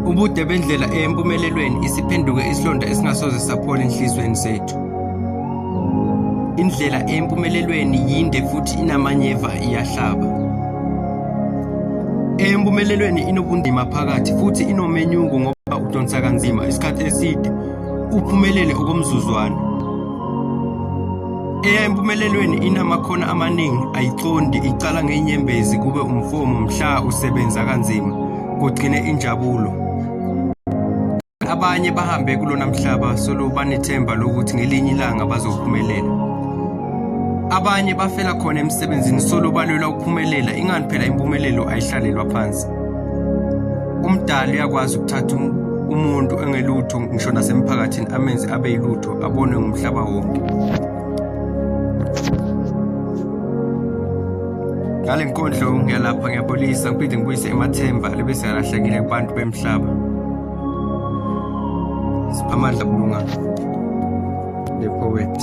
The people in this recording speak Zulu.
Ubude bendlela empumelelweni isiphenduke isilonda esingasoze saphola enhlizweni zethu. Indlela empumelelweni yinde futhi inamanyeva iyahlaba. Empumelelweni inobundima phakathi futhi inomenyungu ngoba udonsa kanzima isikhathi eside uphumelele okomzuzwana. Empumelelweni inamakhono amaningi ayiqondi icala ngenyembezi kube umfomo mhla usebenza kanzima kugcine injabulo. Abanye bahambe kulona mhlaba solo banethemba lokuthi ngelinye ilanga bazophumelela. Abanye bafela khona emsebenzini solo balwela ukuphumelela ingani phela impumelelo ayihlalelwa phansi. Umdali uyakwazi ukuthatha umuntu engelutho ngisho nasemphakathini amenze abe yilutho abone ngumhlaba wonke. Ngale nkondlo ngiyalapha ngiyapholisa ngiphinde ngibuyise emathemba lebese yalahlekile kubantu bemhlaba. Siphamandla bulunga. The poet.